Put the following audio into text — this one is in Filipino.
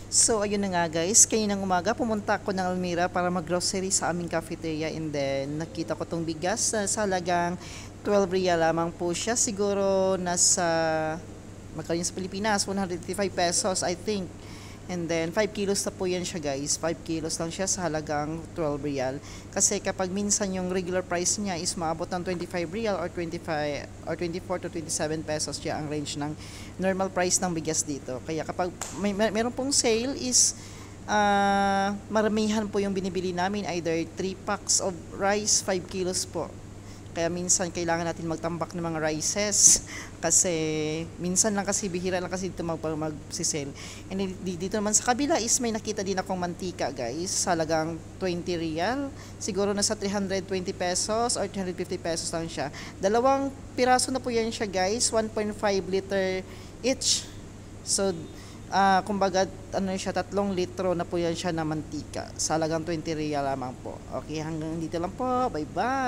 So, ayun na nga guys, kaninang umaga pumunta ako ng Almira para mag-grocery sa aming cafeteria and then nakita ko tong bigas na sa halagang 12 real lamang po siya. Siguro nasa, magkano yun sa Pilipinas, 155 pesos I think. And then 5 kilos na po yan siya guys, 5 kilos lang siya sa halagang 12 real. Kasi kapag minsan yung regular price niya is maabot ng 25 real or 25 or 24 to 27 pesos siya ang range ng normal price ng bigas dito. Kaya kapag meron pong sale is maramihan po yung binibili namin, either 3 packs of rice, 5 kilos po. Kaya minsan kailangan natin magtambak ng mga rices kasi minsan lang kasi bihira lang kasi dito mag-sale. And dito naman sa kabila is may nakita din akong mantika guys, sa halagang 20 real. Siguro nasa 320 pesos or 350 pesos lang siya. Dalawang piraso na po yan siya guys, 1.5 liter each. So kumbaga ano siya, 3 litro na po yan siya na mantika sa halagang 20 real lamang po. Okay, hanggang dito lang po. Bye bye.